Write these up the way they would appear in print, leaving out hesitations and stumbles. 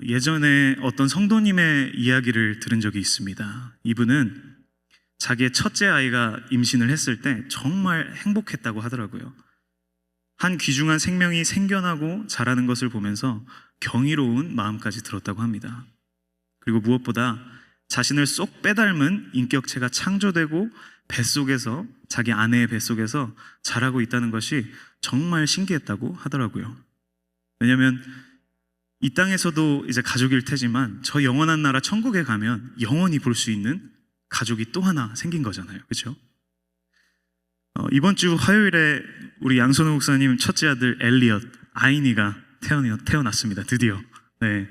예전에 어떤 성도님의 이야기를 들은 적이 있습니다. 이분은 자기의 첫째 아이가 임신을 했을 때 정말 행복했다고 하더라고요. 한 귀중한 생명이 생겨나고 자라는 것을 보면서 경이로운 마음까지 들었다고 합니다. 그리고 무엇보다 자신을 쏙 빼닮은 인격체가 창조되고 뱃속에서, 자기 아내의 뱃속에서 자라고 있다는 것이 정말 신기했다고 하더라고요. 왜냐하면 이 땅에서도 이제 가족일 테지만 저 영원한 나라 천국에 가면 영원히 볼 수 있는 가족이 또 하나 생긴 거잖아요. 그렇죠? 이번 주 화요일에 우리 양선우 목사님 첫째 아들 엘리엇, 아이니가 태어났습니다. 드디어. 네,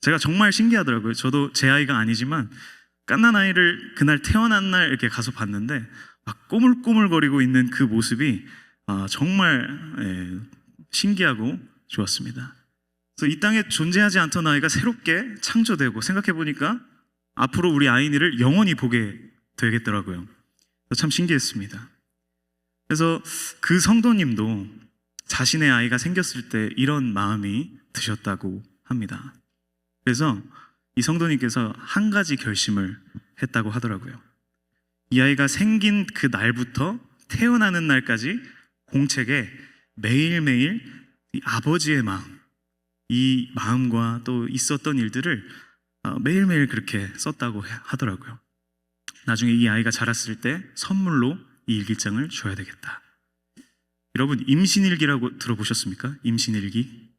제가 정말 신기하더라고요. 저도 제 아이가 아니지만 갓난 아이를 그날 태어난 날 이렇게 가서 봤는데 막 꼬물꼬물거리고 있는 그 모습이 정말 신기하고 좋았습니다. 그래서 이 땅에 존재하지 않던 아이가 새롭게 창조되고, 생각해보니까 앞으로 우리 아이니를 영원히 보게 되겠더라고요. 참 신기했습니다. 그래서 그 성도님도 자신의 아이가 생겼을 때 이런 마음이 드셨다고 합니다. 그래서 이 성도님께서 한 가지 결심을 했다고 하더라고요. 이 아이가 생긴 그 날부터 태어나는 날까지 공책에 매일매일 이 아버지의 마음, 이 마음과 또 있었던 일들을 매일매일 그렇게 썼다고 하더라고요. 나중에 이 아이가 자랐을 때 선물로 이 일기장을 줘야 되겠다. 여러분, 임신일기라고 들어보셨습니까? 임신일기?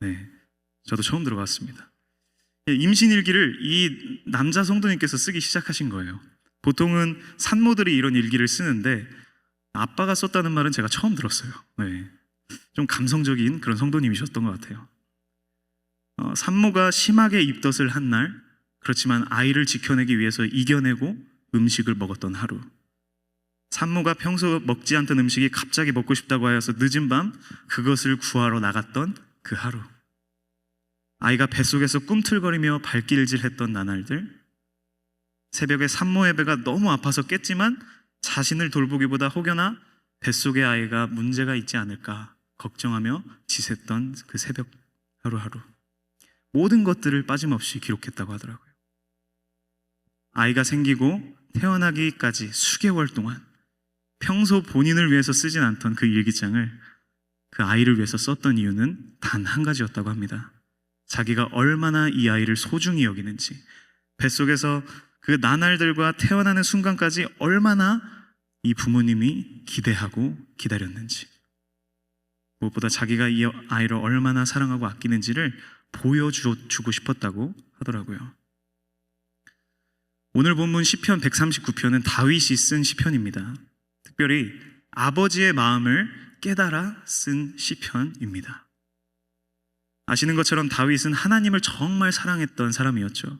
네, 저도 처음 들어봤습니다. 임신일기를 이 남자 성도님께서 쓰기 시작하신 거예요. 보통은 산모들이 이런 일기를 쓰는데 아빠가 썼다는 말은 제가 처음 들었어요. 네, 좀 감성적인 그런 성도님이셨던 것 같아요. 산모가 심하게 입덧을 한 날, 그렇지만 아이를 지켜내기 위해서 이겨내고 음식을 먹었던 하루, 산모가 평소 먹지 않던 음식이 갑자기 먹고 싶다고 하여서 늦은 밤 그것을 구하러 나갔던 그 하루, 아이가 뱃속에서 꿈틀거리며 발길질했던 나날들, 새벽에 산모의 배가 너무 아파서 깼지만 자신을 돌보기보다 혹여나 뱃속의 아이가 문제가 있지 않을까 걱정하며 지샜던 그 새벽 하루하루, 모든 것들을 빠짐없이 기록했다고 하더라고요. 아이가 생기고 태어나기까지 수개월 동안 평소 본인을 위해서 쓰진 않던 그 일기장을 그 아이를 위해서 썼던 이유는 단 한 가지였다고 합니다. 자기가 얼마나 이 아이를 소중히 여기는지, 뱃속에서 그 나날들과 태어나는 순간까지 얼마나 이 부모님이 기대하고 기다렸는지, 무엇보다 자기가 이 아이를 얼마나 사랑하고 아끼는지를 보여주고 싶었다고 하더라고요. 오늘 본문 시편 139편은 다윗이 쓴 시편입니다. 특별히 아버지의 마음을 깨달아 쓴 시편입니다. 아시는 것처럼 다윗은 하나님을 정말 사랑했던 사람이었죠.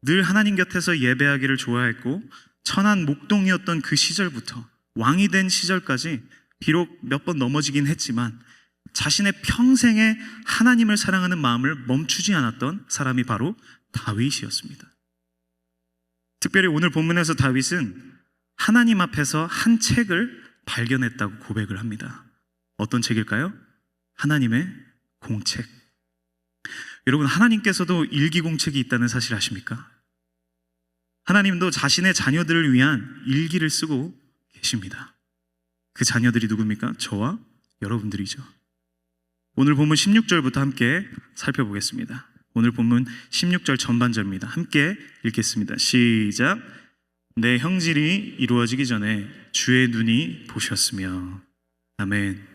늘 하나님 곁에서 예배하기를 좋아했고, 천한 목동이었던 그 시절부터 왕이 된 시절까지 비록 몇 번 넘어지긴 했지만 자신의 평생에 하나님을 사랑하는 마음을 멈추지 않았던 사람이 바로 다윗이었습니다. 특별히 오늘 본문에서 다윗은 하나님 앞에서 한 책을 발견했다고 고백을 합니다. 어떤 책일까요? 하나님의 공책. 여러분, 하나님께서도 일기공책이 있다는 사실 아십니까? 하나님도 자신의 자녀들을 위한 일기를 쓰고 계십니다. 그 자녀들이 누굽니까? 저와 여러분들이죠. 오늘 본문 16절부터 함께 살펴보겠습니다. 오늘 본문 16절 전반절입니다. 함께 읽겠습니다. 시작. 내 형질이 이루어지기 전에 주의 눈이 보셨으며. 아멘.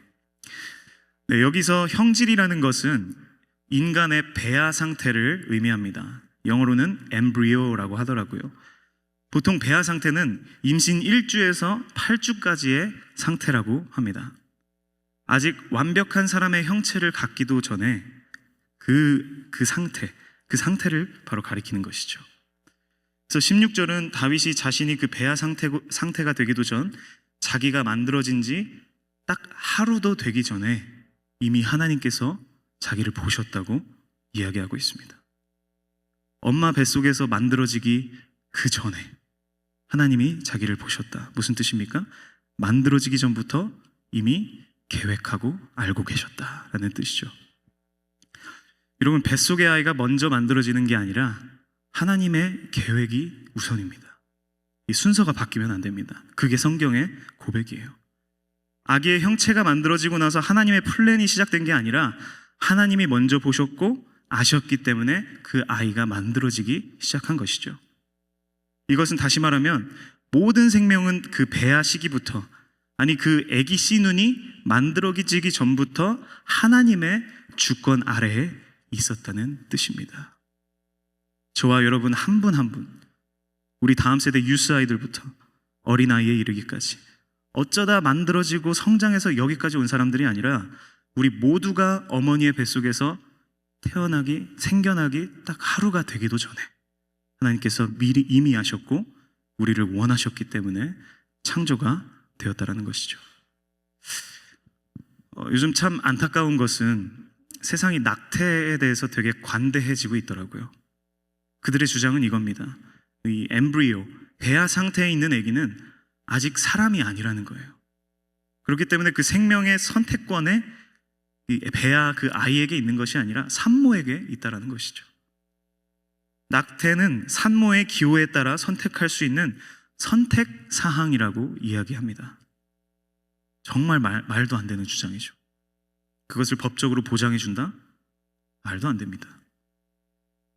네, 여기서 형질이라는 것은 인간의 배아 상태를 의미합니다. 영어로는 엠브리오라고 하더라고요. 보통 배아 상태는 임신 1주에서 8주까지의 상태라고 합니다. 아직 완벽한 사람의 형체를 갖기도 전에 그 상태를 바로 가리키는 것이죠. 그래서 16절은 다윗이 자신이 그 배아 상태가 되기도 전, 자기가 만들어진 지 딱 하루도 되기 전에 이미 하나님께서 자기를 보셨다고 이야기하고 있습니다. 엄마 뱃속에서 만들어지기 그 전에 하나님이 자기를 보셨다. 무슨 뜻입니까? 만들어지기 전부터 이미 계획하고 알고 계셨다라는 뜻이죠. 여러분, 뱃속의 아이가 먼저 만들어지는 게 아니라 하나님의 계획이 우선입니다. 이 순서가 바뀌면 안 됩니다. 그게 성경의 고백이에요. 아기의 형체가 만들어지고 나서 하나님의 플랜이 시작된 게 아니라 하나님이 먼저 보셨고 아셨기 때문에 그 아이가 만들어지기 시작한 것이죠. 이것은 다시 말하면 모든 생명은 그 배아 시기부터, 아니 그 아기 씨눈이 만들어지기 전부터 하나님의 주권 아래에 있었다는 뜻입니다. 저와 여러분 한 분 한 분, 우리 다음 세대 유스 아이들부터 어린아이에 이르기까지 어쩌다 만들어지고 성장해서 여기까지 온 사람들이 아니라 우리 모두가 어머니의 뱃속에서 태어나기, 생겨나기 딱 하루가 되기도 전에 하나님께서 미리 이미 아셨고 우리를 원하셨기 때문에 창조가 되었다라는 것이죠. 요즘 참 안타까운 것은 세상이 낙태에 대해서 되게 관대해지고 있더라고요. 그들의 주장은 이겁니다. 이 엠브리오, 배아 상태에 있는 아기는 아직 사람이 아니라는 거예요. 그렇기 때문에 그 생명의 선택권에 이 배아 그 아이에게 있는 것이 아니라 산모에게 있다라는 것이죠. 낙태는 산모의 기호에 따라 선택할 수 있는 선택 사항이라고 이야기합니다. 정말 말도 안 되는 주장이죠. 그것을 법적으로 보장해 준다? 말도 안 됩니다.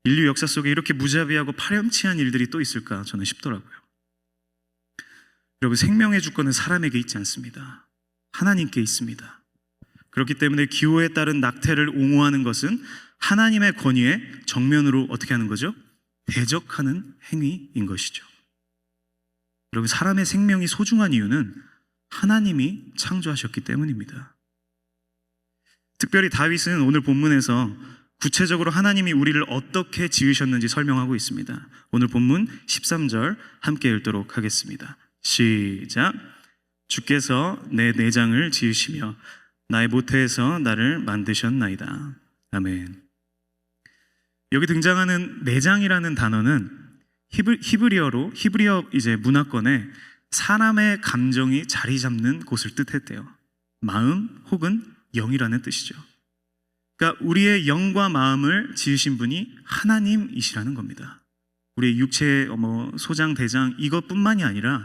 인류 역사 속에 이렇게 무자비하고 파렴치한 일들이 또 있을까 저는 싶더라고요. 여러분, 생명의 주권은 사람에게 있지 않습니다. 하나님께 있습니다. 그렇기 때문에 기호에 따른 낙태를 옹호하는 것은 하나님의 권위에 정면으로 어떻게 하는 거죠? 대적하는 행위인 것이죠. 여러분, 사람의 생명이 소중한 이유는 하나님이 창조하셨기 때문입니다. 특별히 다윗은 오늘 본문에서 구체적으로 하나님이 우리를 어떻게 지으셨는지 설명하고 있습니다. 오늘 본문 13절 함께 읽도록 하겠습니다. 시작. 주께서 내 내장을 지으시며 나의 모태에서 나를 만드셨나이다. 아멘. 여기 등장하는 내장이라는 단어는 히브리어 이제 문화권에 사람의 감정이 자리 잡는 곳을 뜻했대요. 마음 혹은 영이라는 뜻이죠. 그러니까 우리의 영과 마음을 지으신 분이 하나님이시라는 겁니다. 우리의 육체의 소장, 대장 이것뿐만이 아니라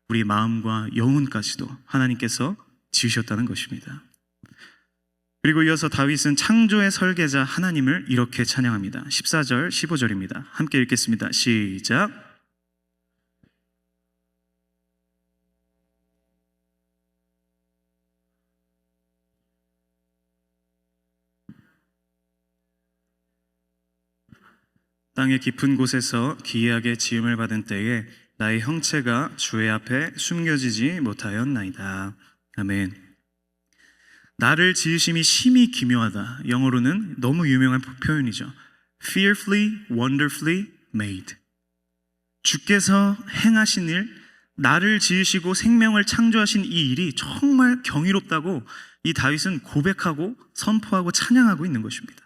우리의 마음과 영혼까지도 하나님께서 지으셨다는 것입니다. 그리고 이어서 다윗은 창조의 설계자 하나님을 이렇게 찬양합니다. 14절, 15절입니다. 함께 읽겠습니다. 시작. 땅의 깊은 곳에서 기이하게 지음을 받은 때에 나의 형체가 주의 앞에 숨겨지지 못하였나이다. 아멘. 나를 지으심이 심히 기묘하다. 영어로는 너무 유명한 표현이죠. Fearfully, wonderfully made. 주께서 행하신 일, 나를 지으시고 생명을 창조하신 이 일이 정말 경이롭다고 이 다윗은 고백하고 선포하고 찬양하고 있는 것입니다.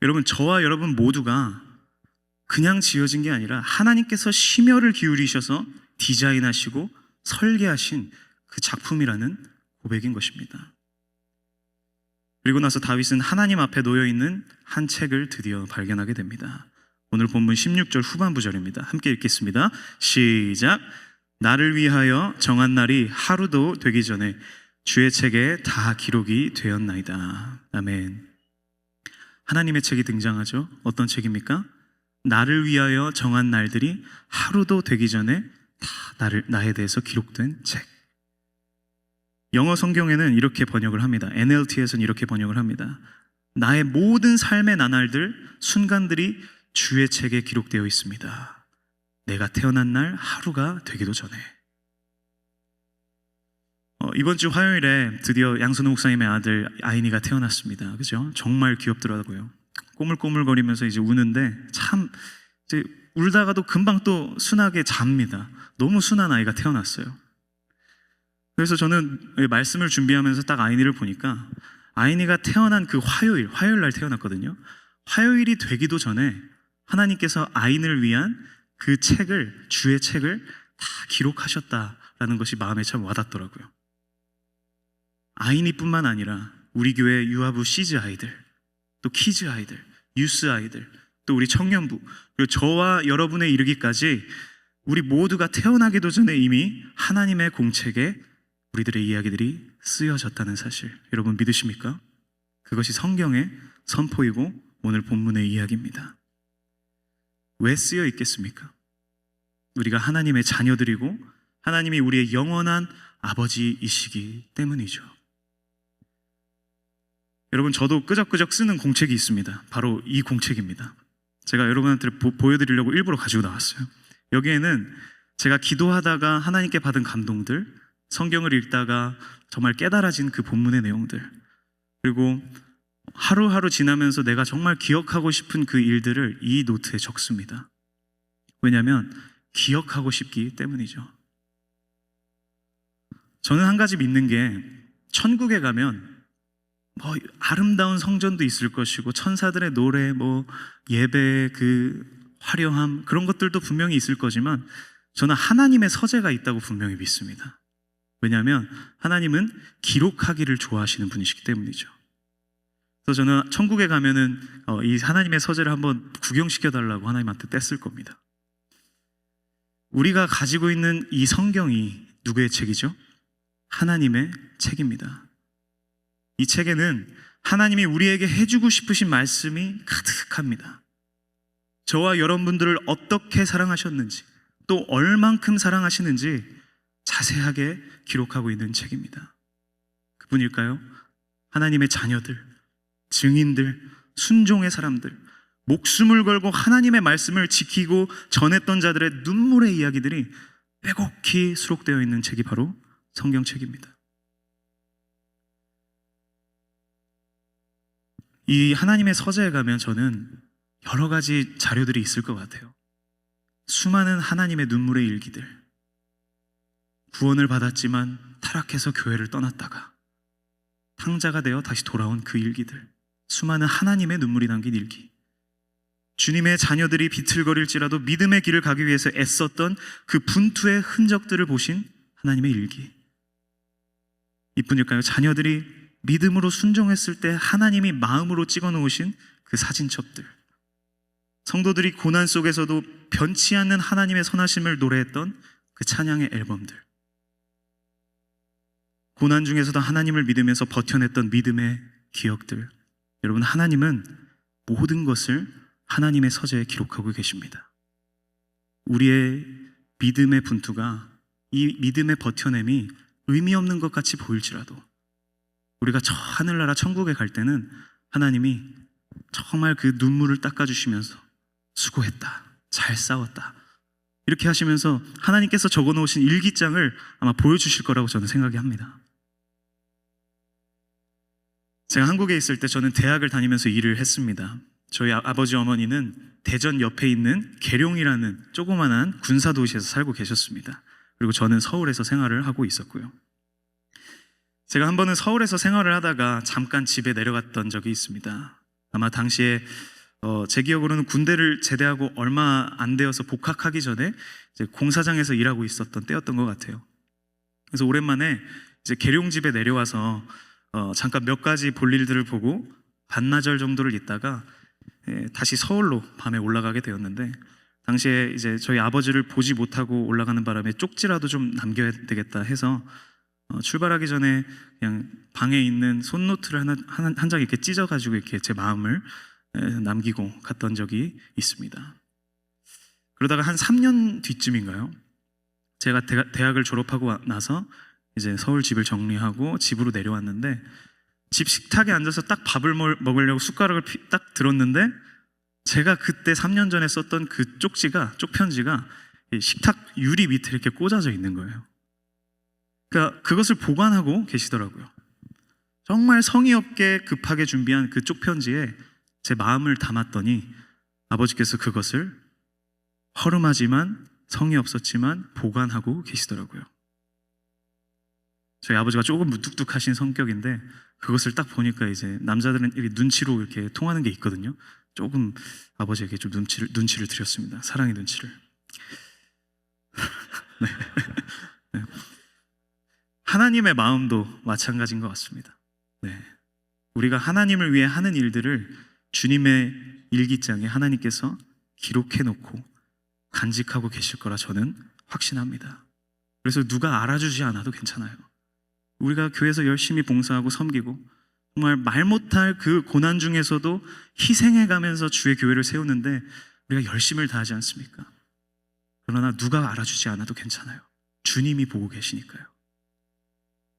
여러분, 저와 여러분 모두가 그냥 지어진 게 아니라 하나님께서 심혈을 기울이셔서 디자인하시고 설계하신 그 작품이라는 고백인 것입니다. 그리고 나서 다윗은 하나님 앞에 놓여있는 한 책을 드디어 발견하게 됩니다. 오늘 본문 16절 후반부 절입니다. 함께 읽겠습니다. 시작. 나를 위하여 정한 날이 하루도 되기 전에 주의 책에 다 기록이 되었나이다. 아멘. 하나님의 책이 등장하죠. 어떤 책입니까? 나를 위하여 정한 날들이 하루도 되기 전에 다 나에 대해서 기록된 책. 영어 성경에는 이렇게 번역을 합니다. NLT에서는 이렇게 번역을 합니다. 나의 모든 삶의 나날들, 순간들이 주의 책에 기록되어 있습니다. 내가 태어난 날 하루가 되기도 전에. 이번 주 화요일에 드디어 양선우 목사님의 아들 아이니가 태어났습니다. 그죠? 정말 귀엽더라고요. 꼬물꼬물거리면서 이제 우는데 참 이제 울다가도 금방 또 순하게 잡니다. 너무 순한 아이가 태어났어요. 그래서 저는 말씀을 준비하면서 딱 아이니를 보니까 아이니가 태어난 그 화요일 날 태어났거든요. 화요일이 되기도 전에 하나님께서 아이니를 위한 그 책을, 주의 책을 다 기록하셨다라는 것이 마음에 참 와닿더라고요. 아이니뿐만 아니라 우리 교회 유아부 시즈 아이들, 또 키즈 아이들, 유스 아이들, 또 우리 청년부, 그리고 저와 여러분에 이르기까지 우리 모두가 태어나기도 전에 이미 하나님의 공책에 우리들의 이야기들이 쓰여졌다는 사실, 여러분 믿으십니까? 그것이 성경의 선포이고 오늘 본문의 이야기입니다. 왜 쓰여 있겠습니까? 우리가 하나님의 자녀들이고 하나님이 우리의 영원한 아버지이시기 때문이죠. 여러분, 저도 끄적끄적 쓰는 공책이 있습니다. 바로 이 공책입니다. 제가 여러분한테 보여드리려고 일부러 가지고 나왔어요. 여기에는 제가 기도하다가 하나님께 받은 감동들, 성경을 읽다가 정말 깨달아진 그 본문의 내용들, 그리고 하루하루 지나면서 내가 정말 기억하고 싶은 그 일들을 이 노트에 적습니다. 왜냐하면 기억하고 싶기 때문이죠. 저는 한 가지 믿는 게, 천국에 가면 아름다운 성전도 있을 것이고 천사들의 노래, 예배, 그 화려함, 그런 것들도 분명히 있을 거지만 저는 하나님의 서재가 있다고 분명히 믿습니다. 왜냐하면 하나님은 기록하기를 좋아하시는 분이시기 때문이죠. 그래서 저는 천국에 가면은 이 하나님의 서재를 한번 구경시켜달라고 하나님한테 뗐을 겁니다. 우리가 가지고 있는 이 성경이 누구의 책이죠? 하나님의 책입니다. 이 책에는 하나님이 우리에게 해주고 싶으신 말씀이 가득합니다. 저와 여러분들을 어떻게 사랑하셨는지, 또 얼만큼 사랑하시는지 자세하게 기록하고 있는 책입니다. 그분일까요? 하나님의 자녀들, 증인들, 순종의 사람들, 목숨을 걸고 하나님의 말씀을 지키고 전했던 자들의 눈물의 이야기들이 빼곡히 수록되어 있는 책이 바로 성경책입니다. 이 하나님의 서재에 가면 저는 여러 가지 자료들이 있을 것 같아요. 수많은 하나님의 눈물의 일기들, 구원을 받았지만 타락해서 교회를 떠났다가 탕자가 되어 다시 돌아온 그 일기들, 수많은 하나님의 눈물이 담긴 일기, 주님의 자녀들이 비틀거릴지라도 믿음의 길을 가기 위해서 애썼던 그 분투의 흔적들을 보신 하나님의 일기. 이뿐일까요? 자녀들이 믿음으로 순종했을 때 하나님이 마음으로 찍어 놓으신 그 사진첩들, 성도들이 고난 속에서도 변치 않는 하나님의 선하심을 노래했던 그 찬양의 앨범들, 고난 중에서도 하나님을 믿으면서 버텨냈던 믿음의 기억들. 여러분, 하나님은 모든 것을 하나님의 서재에 기록하고 계십니다. 우리의 믿음의 분투가, 이 믿음의 버텨냄이 의미 없는 것 같이 보일지라도 우리가 저 하늘나라 천국에 갈 때는 하나님이 정말 그 눈물을 닦아주시면서 수고했다, 잘 싸웠다, 이렇게 하시면서 하나님께서 적어놓으신 일기장을 아마 보여주실 거라고 저는 생각이 합니다. 제가 한국에 있을 때 저는 대학을 다니면서 일을 했습니다. 저희 아버지 어머니는 대전 옆에 있는 계룡이라는 조그만한 군사도시에서 살고 계셨습니다. 그리고 저는 서울에서 생활을 하고 있었고요. 제가 한 번은 서울에서 생활을 하다가 잠깐 집에 내려갔던 적이 있습니다. 아마 당시에 제 기억으로는 군대를 제대하고 얼마 안 되어서 복학하기 전에 이제 공사장에서 일하고 있었던 때였던 것 같아요. 그래서 오랜만에 이제 계룡집에 내려와서 잠깐 몇 가지 볼 일들을 보고 반나절 정도를 있다가 다시 서울로 밤에 올라가게 되었는데, 당시에 이제 저희 아버지를 보지 못하고 올라가는 바람에 쪽지라도 좀 남겨야 되겠다 해서 출발하기 전에 그냥 방에 있는 손노트를 한 장 이렇게 찢어가지고 이렇게 제 마음을 남기고 갔던 적이 있습니다. 그러다가 한 3년 뒤쯤인가요? 제가 대학을 졸업하고 나서 이제 서울 집을 정리하고 집으로 내려왔는데, 집 식탁에 앉아서 딱 밥을 먹으려고 숟가락을 딱 들었는데, 제가 그때 3년 전에 썼던 그 쪽편지가 식탁 유리 밑에 이렇게 꽂아져 있는 거예요. 그러니까 그것을 보관하고 계시더라고요. 정말 성의 없게 급하게 준비한 그 쪽편지에 제 마음을 담았더니 아버지께서 그것을 허름하지만 성의 없었지만 보관하고 계시더라고요. 저희 아버지가 조금 무뚝뚝하신 성격인데 그것을 딱 보니까 이제 남자들은 이렇게 눈치로 이렇게 통하는 게 있거든요. 조금 아버지에게 좀 눈치를 드렸습니다. 사랑의 눈치를. 네. 네. 하나님의 마음도 마찬가지인 것 같습니다. 네. 우리가 하나님을 위해 하는 일들을 주님의 일기장에 하나님께서 기록해 놓고 간직하고 계실 거라 저는 확신합니다. 그래서 누가 알아주지 않아도 괜찮아요. 우리가 교회에서 열심히 봉사하고 섬기고 정말 말 못할 그 고난 중에서도 희생해 가면서 주의 교회를 세우는데 우리가 열심을 다하지 않습니까? 그러나 누가 알아주지 않아도 괜찮아요. 주님이 보고 계시니까요.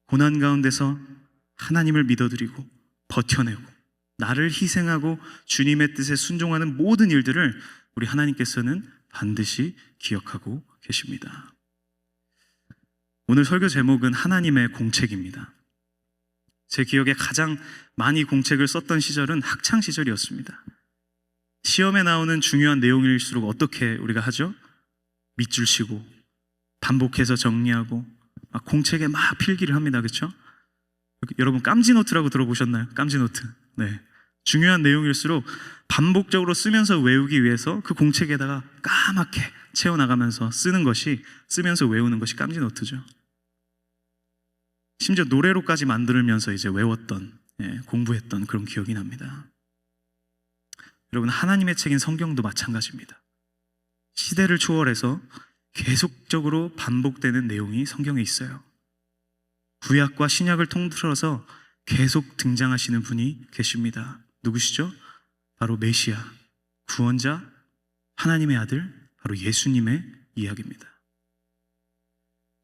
고난 가운데서 하나님을 믿어드리고 버텨내고 나를 희생하고 주님의 뜻에 순종하는 모든 일들을 우리 하나님께서는 반드시 기억하고 계십니다. 오늘 설교 제목은 하나님의 공책입니다. 제 기억에 가장 많이 공책을 썼던 시절은 학창 시절이었습니다. 시험에 나오는 중요한 내용일수록 어떻게 우리가 하죠? 밑줄 치고 반복해서 정리하고 막 공책에 막 필기를 합니다. 그렇죠? 여러분 깜지노트라고 들어보셨나요? 깜지노트. 네. 중요한 내용일수록 반복적으로 쓰면서 외우기 위해서 그 공책에다가 까맣게 채워나가면서 쓰면서 외우는 것이 깜지노트죠. 심지어 노래로까지 만들면서 이제 외웠던, 공부했던 그런 기억이 납니다. 여러분, 하나님의 책인 성경도 마찬가지입니다. 시대를 초월해서 계속적으로 반복되는 내용이 성경에 있어요. 구약과 신약을 통틀어서 계속 등장하시는 분이 계십니다. 누구시죠? 바로 메시아, 구원자, 하나님의 아들, 바로 예수님의 이야기입니다.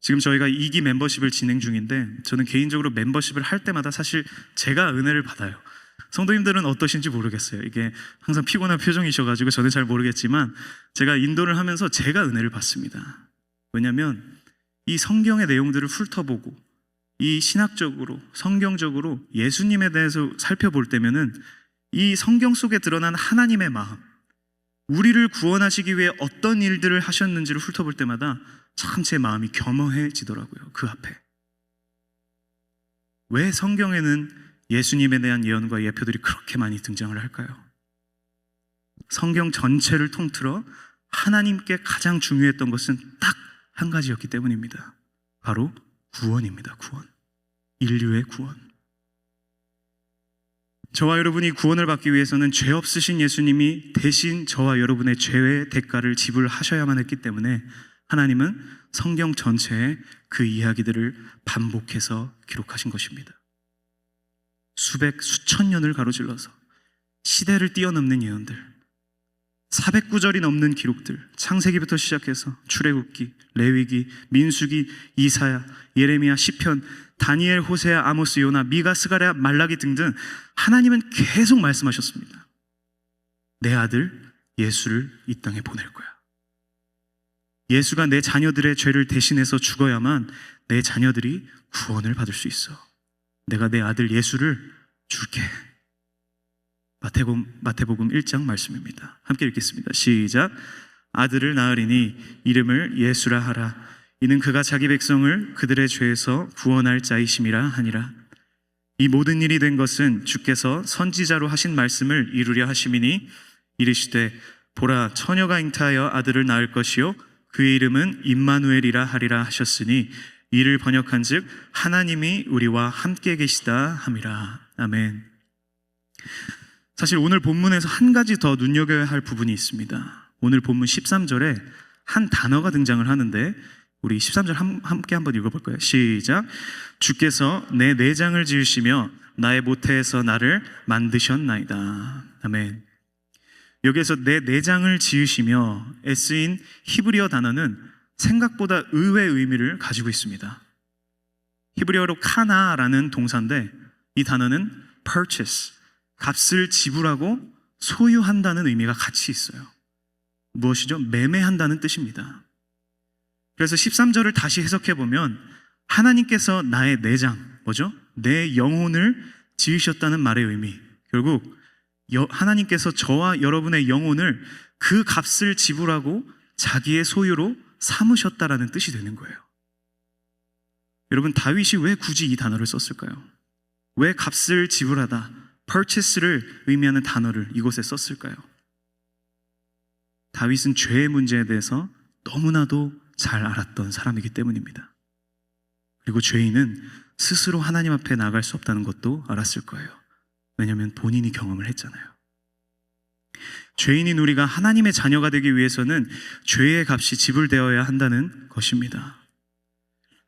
지금 저희가 2기 멤버십을 진행 중인데 저는 개인적으로 멤버십을 할 때마다 사실 제가 은혜를 받아요. 성도님들은 어떠신지 모르겠어요. 이게 항상 피곤한 표정이셔가지고 저는 잘 모르겠지만 제가 인도를 하면서 제가 은혜를 받습니다. 왜냐하면 이 성경의 내용들을 훑어보고 이 신학적으로 성경적으로 예수님에 대해서 살펴볼 때면은 이 성경 속에 드러난 하나님의 마음, 우리를 구원하시기 위해 어떤 일들을 하셨는지를 훑어볼 때마다 참 제 마음이 겸허해지더라고요. 그 앞에 왜 성경에는 예수님에 대한 예언과 예표들이 그렇게 많이 등장을 할까요? 성경 전체를 통틀어 하나님께 가장 중요했던 것은 딱 한 가지였기 때문입니다. 바로 구원입니다. 구원. 인류의 구원. 저와 여러분이 구원을 받기 위해서는 죄 없으신 예수님이 대신 저와 여러분의 죄의 대가를 지불하셔야만 했기 때문에 하나님은 성경 전체에 그 이야기들을 반복해서 기록하신 것입니다. 수천 년을 가로질러서 시대를 뛰어넘는 예언들, 400구절이 넘는 기록들, 창세기부터 시작해서 출애굽기, 레위기, 민수기, 이사야, 예레미야, 시편, 다니엘, 호세아, 아모스, 요나, 미가, 스가랴, 말라기 등등 하나님은 계속 말씀하셨습니다. 내 아들 예수를 이 땅에 보낼 거야. 예수가 내 자녀들의 죄를 대신해서 죽어야만 내 자녀들이 구원을 받을 수 있어. 내가 내 아들 예수를 줄게. 마태복음 1장 말씀입니다. 함께 읽겠습니다. 시작. 아들을 낳으리니 이름을 예수라 하라. 이는 그가 자기 백성을 그들의 죄에서 구원할 자이심이라 하니라. 이 모든 일이 된 것은 주께서 선지자로 하신 말씀을 이루려 하심이니 이르시되 보라 처녀가 잉태하여 아들을 낳을 것이요 그의 이름은 임마누엘이라 하리라 하셨으니 이를 번역한즉 하나님이 우리와 함께 계시다 함이라. 아멘. 사실 오늘 본문에서 한 가지 더 눈여겨야 할 부분이 있습니다. 오늘 본문 13절에 한 단어가 등장을 하는데 우리 13절 함께 한번 읽어볼까요? 시작. 주께서 내 내장을 지으시며 나의 모태에서 나를 만드셨나이다. 아멘. 여기에서 내 내장을 지으시며 에 쓰인 히브리어 단어는 생각보다 의외의 의미를 가지고 있습니다. 히브리어로 카나라는 동사인데 이 단어는 purchase, 값을 지불하고 소유한다는 의미가 같이 있어요. 무엇이죠? 매매한다는 뜻입니다. 그래서 13절을 다시 해석해보면 하나님께서 나의 내장, 뭐죠? 내 영혼을 지으셨다는 말의 의미, 결국 하나님께서 저와 여러분의 영혼을 그 값을 지불하고 자기의 소유로 삼으셨다라는 뜻이 되는 거예요. 여러분, 다윗이 왜 굳이 이 단어를 썼을까요? 왜 값을 지불하다, purchase를 의미하는 단어를 이곳에 썼을까요? 다윗은 죄의 문제에 대해서 너무나도 잘 알았던 사람이기 때문입니다. 그리고 죄인은 스스로 하나님 앞에 나아갈 수 없다는 것도 알았을 거예요. 왜냐하면 본인이 경험을 했잖아요. 죄인인 우리가 하나님의 자녀가 되기 위해서는 죄의 값이 지불되어야 한다는 것입니다.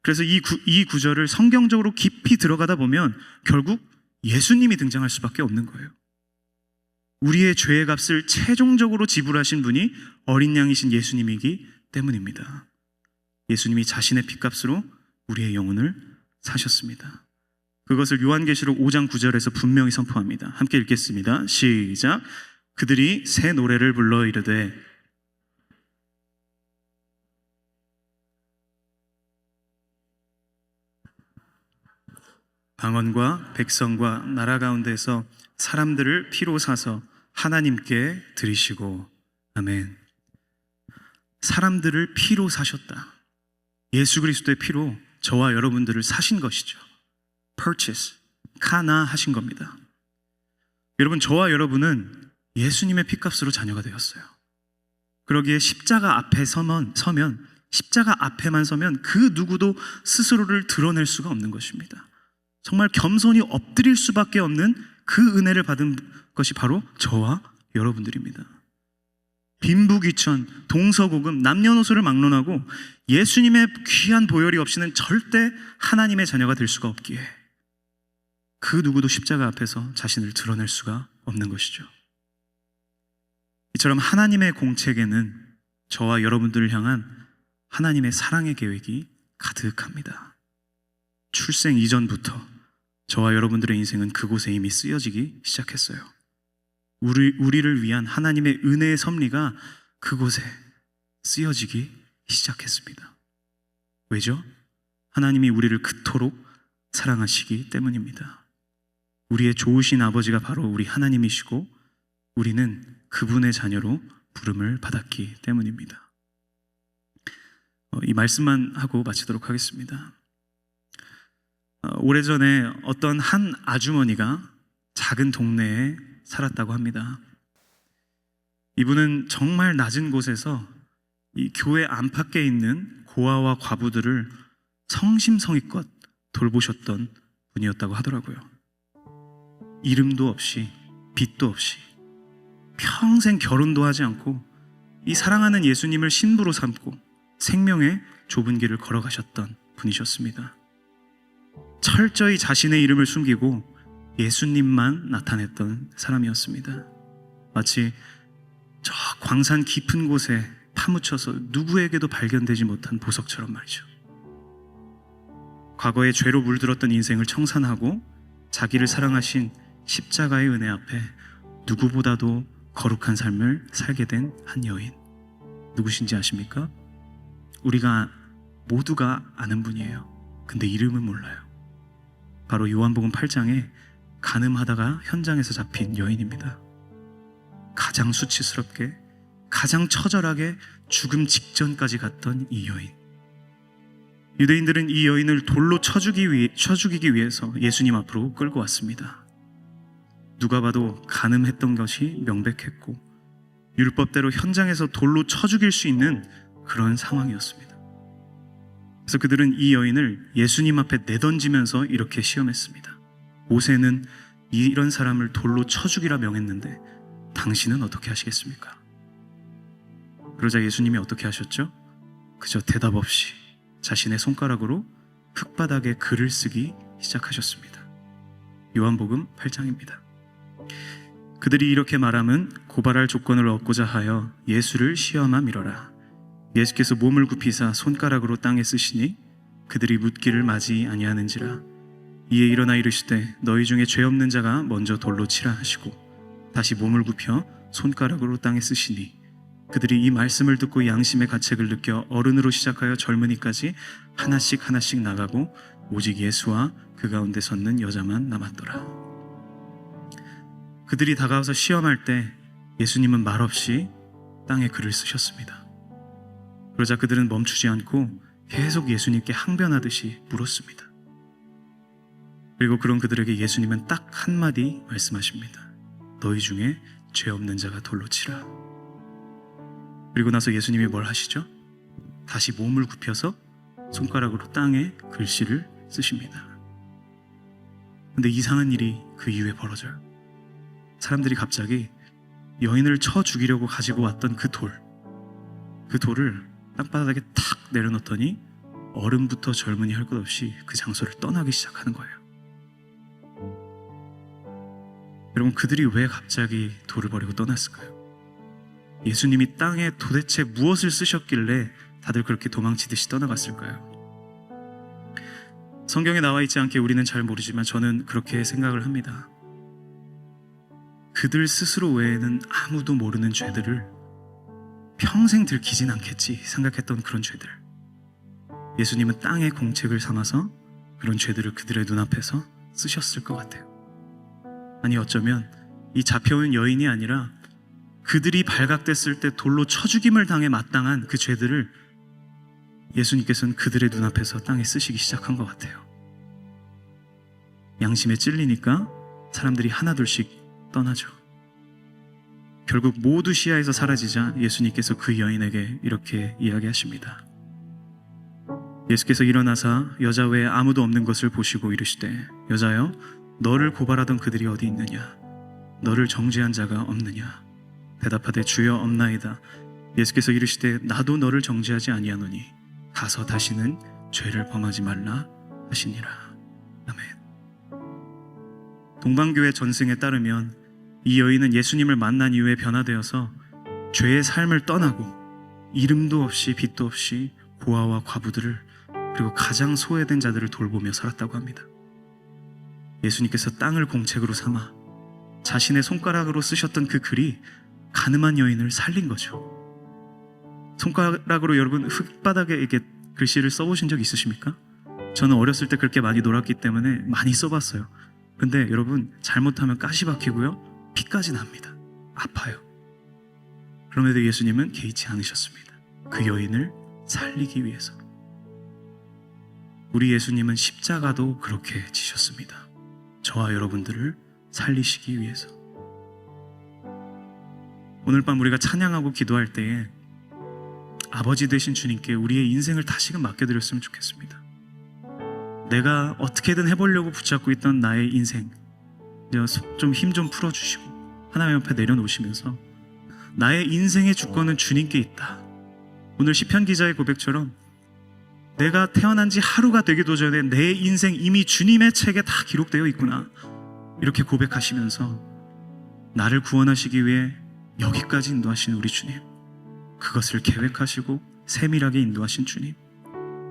그래서 이 구절을 성경적으로 깊이 들어가다 보면 결국 예수님이 등장할 수밖에 없는 거예요. 우리의 죄의 값을 최종적으로 지불하신 분이 어린 양이신 예수님이기 때문입니다. 예수님이 자신의 피값으로 우리의 영혼을 사셨습니다. 그것을 요한계시록 5장 9절에서 분명히 선포합니다. 함께 읽겠습니다. 시작. 그들이 새 노래를 불러 이르되 방언과 백성과 나라 가운데서 사람들을 피로 사서 하나님께 드리시고. 아멘. 사람들을 피로 사셨다. 예수 그리스도의 피로 저와 여러분들을 사신 것이죠. purchase, 카나하신 겁니다. 여러분, 저와 여러분은 예수님의 피값으로 자녀가 되었어요. 그러기에 십자가 앞에 서면 십자가 앞에만 서면 그 누구도 스스로를 드러낼 수가 없는 것입니다. 정말 겸손히 엎드릴 수밖에 없는 그 은혜를 받은 것이 바로 저와 여러분들입니다. 빈부귀천, 동서고금, 남녀노소를 막론하고 예수님의 귀한 보혈이 없이는 절대 하나님의 자녀가 될 수가 없기에 그 누구도 십자가 앞에서 자신을 드러낼 수가 없는 것이죠. 이처럼 하나님의 공책에는 저와 여러분들을 향한 하나님의 사랑의 계획이 가득합니다. 출생 이전부터 저와 여러분들의 인생은 그곳에 이미 쓰여지기 시작했어요. 우리를 위한 하나님의 은혜의 섭리가 그곳에 쓰여지기 시작했습니다. 왜죠? 하나님이 우리를 그토록 사랑하시기 때문입니다. 우리의 좋으신 아버지가 바로 우리 하나님이시고 우리는 그분의 자녀로 부름을 받았기 때문입니다. 이 말씀만 하고 마치도록 하겠습니다. 오래전에 어떤 한 아주머니가 작은 동네에 살았다고 합니다. 이분은 정말 낮은 곳에서 이 교회 안팎에 있는 고아와 과부들을 성심성의껏 돌보셨던 분이었다고 하더라고요. 이름도 없이 빚도 없이 평생 결혼도 하지 않고 이 사랑하는 예수님을 신부로 삼고 생명의 좁은 길을 걸어가셨던 분이셨습니다. 철저히 자신의 이름을 숨기고 예수님만 나타냈던 사람이었습니다. 마치 저 광산 깊은 곳에 파묻혀서 누구에게도 발견되지 못한 보석처럼 말이죠. 과거에 죄로 물들었던 인생을 청산하고 자기를 사랑하신 십자가의 은혜 앞에 누구보다도 거룩한 삶을 살게 된 한 여인, 누구신지 아십니까? 우리가 모두가 아는 분이에요. 근데 이름은 몰라요. 바로 요한복음 8장에 간음하다가 현장에서 잡힌 여인입니다. 가장 수치스럽게, 가장 처절하게 죽음 직전까지 갔던 이 여인. 유대인들은 이 여인을 돌로 쳐 죽이기 위해서 예수님 앞으로 끌고 왔습니다. 누가 봐도 간음했던 것이 명백했고 율법대로 현장에서 돌로 쳐 죽일 수 있는 그런 상황이었습니다. 그래서 그들은 이 여인을 예수님 앞에 내던지면서 이렇게 시험했습니다. 모세는 이런 사람을 돌로 쳐 죽이라 명했는데 당신은 어떻게 하시겠습니까? 그러자 예수님이 어떻게 하셨죠? 그저 대답 없이 자신의 손가락으로 흙바닥에 글을 쓰기 시작하셨습니다. 요한복음 8장입니다. 그들이 이렇게 말함은 고발할 조건을 얻고자 하여 예수를 시험하 미러라. 예수께서 몸을 굽히사 손가락으로 땅에 쓰시니 그들이 묻기를 맞이 아니하는지라. 이에 일어나 이르시되 너희 중에 죄 없는 자가 먼저 돌로 치라 하시고 다시 몸을 굽혀 손가락으로 땅에 쓰시니 그들이 이 말씀을 듣고 양심의 가책을 느껴 어른으로 시작하여 젊은이까지 하나씩 하나씩 나가고 오직 예수와 그 가운데 섰는 여자만 남았더라. 그들이 다가와서 시험할 때 예수님은 말없이 땅에 글을 쓰셨습니다. 그러자 그들은 멈추지 않고 계속 예수님께 항변하듯이 물었습니다. 그리고 그런 그들에게 예수님은 딱 한마디 말씀하십니다. 너희 중에 죄 없는 자가 돌로 치라. 그리고 나서 예수님이 뭘 하시죠? 다시 몸을 굽혀서 손가락으로 땅에 글씨를 쓰십니다. 근데 이상한 일이 그 이후에 벌어져요. 사람들이 갑자기 여인을 쳐 죽이려고 가지고 왔던 그 돌을 땅바닥에 탁 내려놓더니 어른부터 젊은이 할 것 없이 그 장소를 떠나기 시작하는 거예요. 여러분, 그들이 왜 갑자기 돌을 버리고 떠났을까요? 예수님이 땅에 도대체 무엇을 쓰셨길래 다들 그렇게 도망치듯이 떠나갔을까요? 성경에 나와 있지 않게 우리는 잘 모르지만 저는 그렇게 생각을 합니다. 그들 스스로 외에는 아무도 모르는 죄들을 평생 들키진 않겠지 생각했던 그런 죄들, 예수님은 땅의 공책을 삼아서 그런 죄들을 그들의 눈앞에서 쓰셨을 것 같아요. 아니, 어쩌면 이 잡혀온 여인이 아니라 그들이 발각됐을 때 돌로 쳐 죽임을 당해 마땅한 그 죄들을 예수님께서는 그들의 눈앞에서 땅에 쓰시기 시작한 것 같아요. 양심에 찔리니까 사람들이 하나둘씩 떠나죠. 결국 모두 시야에서 사라지자 예수님께서 그 여인에게 이렇게 이야기하십니다. 예수께서 일어나사 여자 외에 아무도 없는 것을 보시고 이르시되, 여자여, 너를 고발하던 그들이 어디 있느냐? 너를 정죄한 자가 없느냐? 대답하되, 주여, 없나이다. 예수께서 이르시되, 나도 너를 정죄하지 아니하노니 가서 다시는 죄를 범하지 말라 하시니라. 아멘. 동방교회 전승에 따르면 이 여인은 예수님을 만난 이후에 변화되어서 죄의 삶을 떠나고 이름도 없이 빚도 없이 고아와 과부들을, 그리고 가장 소외된 자들을 돌보며 살았다고 합니다. 예수님께서 땅을 공책으로 삼아 자신의 손가락으로 쓰셨던 그 글이 가늠한 여인을 살린 거죠. 손가락으로 여러분 흙바닥에 이렇게 글씨를 써보신 적 있으십니까? 저는 어렸을 때 그렇게 많이 놀았기 때문에 많이 써봤어요. 근데 여러분, 잘못하면 가시 박히고요, 피까지 납니다. 아파요. 그럼에도 예수님은 개의치 않으셨습니다. 그 여인을 살리기 위해서. 우리 예수님은 십자가도 그렇게 지셨습니다. 저와 여러분들을 살리시기 위해서. 오늘 밤 우리가 찬양하고 기도할 때에 아버지 되신 주님께 우리의 인생을 다시금 맡겨드렸으면 좋겠습니다. 내가 어떻게든 해보려고 붙잡고 있던 나의 인생, 좀 힘 좀 풀어주시고 하나님 앞에 내려놓으시면서 나의 인생의 주권은 주님께 있다. 오늘 시편 기자의 고백처럼 내가 태어난 지 하루가 되기도 전에 내 인생 이미 주님의 책에 다 기록되어 있구나, 이렇게 고백하시면서 나를 구원하시기 위해 여기까지 인도하신 우리 주님, 그것을 계획하시고 세밀하게 인도하신 주님,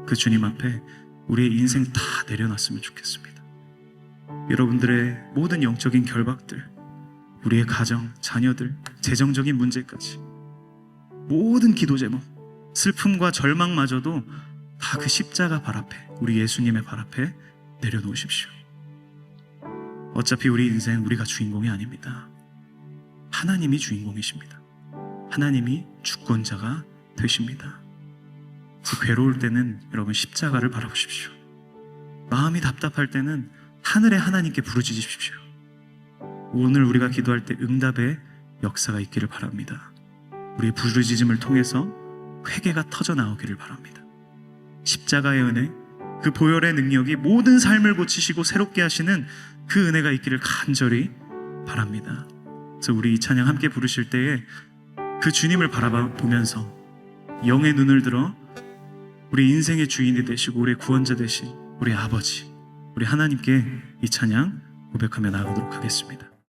그 주님 앞에 우리의 인생 다 내려놨으면 좋겠습니다. 여러분들의 모든 영적인 결박들, 우리의 가정, 자녀들, 재정적인 문제까지 모든 기도 제목, 슬픔과 절망마저도 다 그 십자가 발 앞에, 우리 예수님의 발 앞에 내려놓으십시오. 어차피 우리 인생 우리가 주인공이 아닙니다. 하나님이 주인공이십니다. 하나님이 주권자가 되십니다. 괴로울 때는 여러분 십자가를 바라보십시오. 마음이 답답할 때는 하늘의 하나님께 부르짖으십시오. 오늘 우리가 기도할 때 응답의 역사가 있기를 바랍니다. 우리의 부르짖음을 통해서 회개가 터져 나오기를 바랍니다. 십자가의 은혜, 그 보혈의 능력이 모든 삶을 고치시고 새롭게 하시는 그 은혜가 있기를 간절히 바랍니다. 그래서 우리 이 찬양 함께 부르실 때에 그 주님을 바라보면서 영의 눈을 들어 우리 인생의 주인이 되시고 우리의 구원자 되신 우리 아버지, 우리 하나님께 이 찬양 고백하며 나아가도록 하겠습니다.